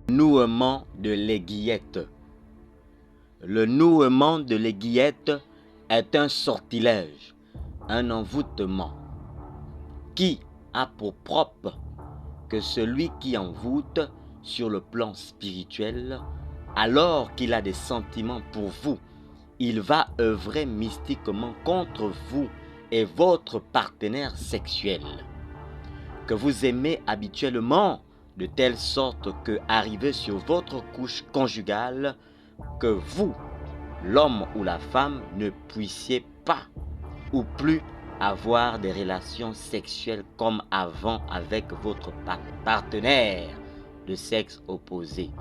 Nouement de l'aiguillette. Le nouement de l'aiguillette est un sortilège, un envoûtement, qui a pour propre que celui qui envoûte sur le plan spirituel, alors qu'il a des sentiments pour vous, il va œuvrer mystiquement contre vous et votre partenaire sexuel, que vous aimez habituellement, de telle sorte que, arrivé sur votre couche conjugale, que vous, l'homme ou la femme, ne puissiez pas ou plus avoir des relations sexuelles comme avant avec votre partenaire de sexe opposé.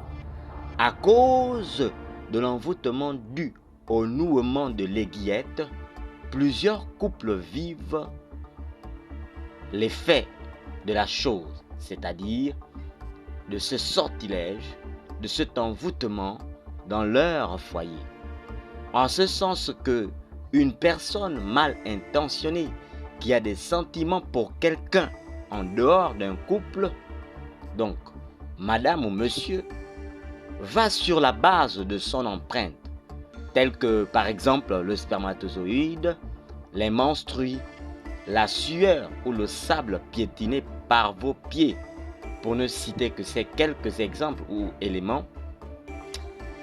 À cause de l'envoûtement dû au nouement de l'aiguillette, plusieurs couples vivent l'effet de la chose, c'est-à-dire de ce sortilège, de cet envoûtement dans leur foyer. En ce sens que une personne mal intentionnée qui a des sentiments pour quelqu'un en dehors d'un couple, donc madame ou monsieur, va sur la base de son empreinte, telle que par exemple le spermatozoïde, les menstrues, la sueur ou le sable piétiné par vos pieds, pour ne citer que ces quelques exemples ou éléments.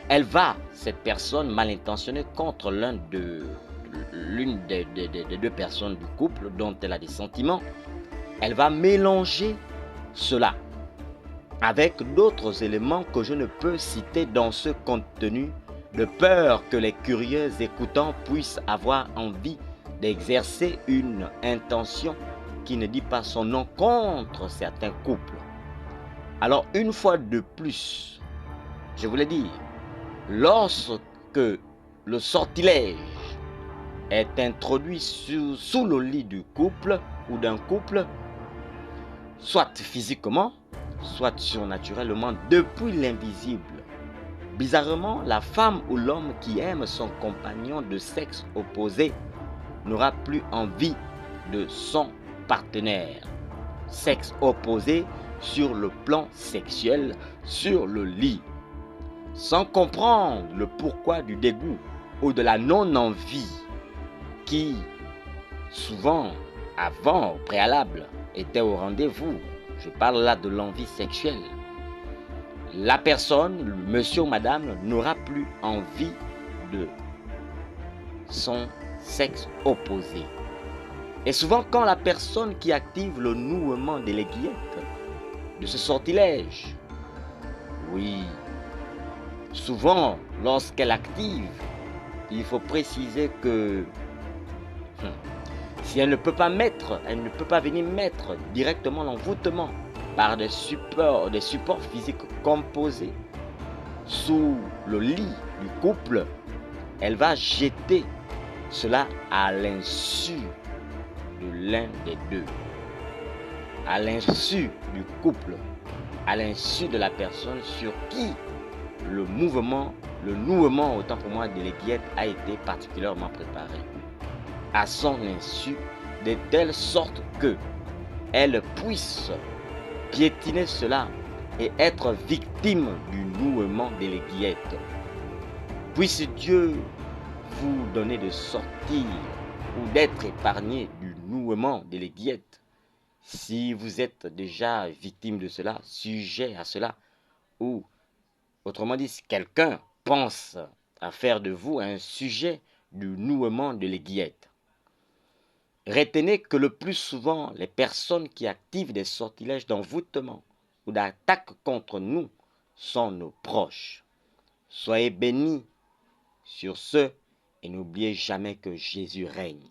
Elle va, cette personne mal intentionnée, contre l'une des deux personnes du couple dont elle a des sentiments, elle va mélanger cela avec d'autres éléments que je ne peux citer dans ce contenu, de peur que les curieux écoutants puissent avoir envie d'exercer une intention qui ne dit pas son nom contre certains couples. Alors, une fois de plus, je voulais dire, lorsque le sortilège est introduit sous le lit du couple ou d'un couple, soit physiquement, soit surnaturellement, depuis l'invisible, bizarrement, la femme ou l'homme qui aime son compagnon de sexe opposé n'aura plus envie de son partenaire. Sexe opposé sur le plan sexuel, sur le lit. Sans comprendre le pourquoi du dégoût ou de la non-envie qui, souvent, avant, au préalable, était au rendez-vous. Je parle là de l'envie sexuelle. La personne, le monsieur ou madame, n'aura plus envie de son sexe opposé. Et souvent, quand la personne qui active le nouement de l'aiguillette, de ce sortilège, oui, souvent, lorsqu'elle active, il faut préciser que si elle ne peut pas venir mettre directement l'envoûtement par des supports physiques composés sous le lit du couple, elle va jeter cela à l'insu de l'un des deux, à l'insu du couple, à l'insu de la personne sur qui le nouement autant pour moi de l'aiguillette a été particulièrement préparé, à son insu, de telle sorte que elle puisse piétiner cela et être victime du nouement de l'aiguillette. Puisse Dieu vous donner de sortir ou d'être épargné du nouement de l'aiguillette. Si vous êtes déjà victime de cela, sujet à cela, ou autrement dit, si quelqu'un pense à faire de vous un sujet du nouement de l'aiguillette, retenez que le plus souvent, les personnes qui activent des sortilèges d'envoûtement ou d'attaque contre nous sont nos proches. Soyez bénis sur ce et n'oubliez jamais que Jésus règne.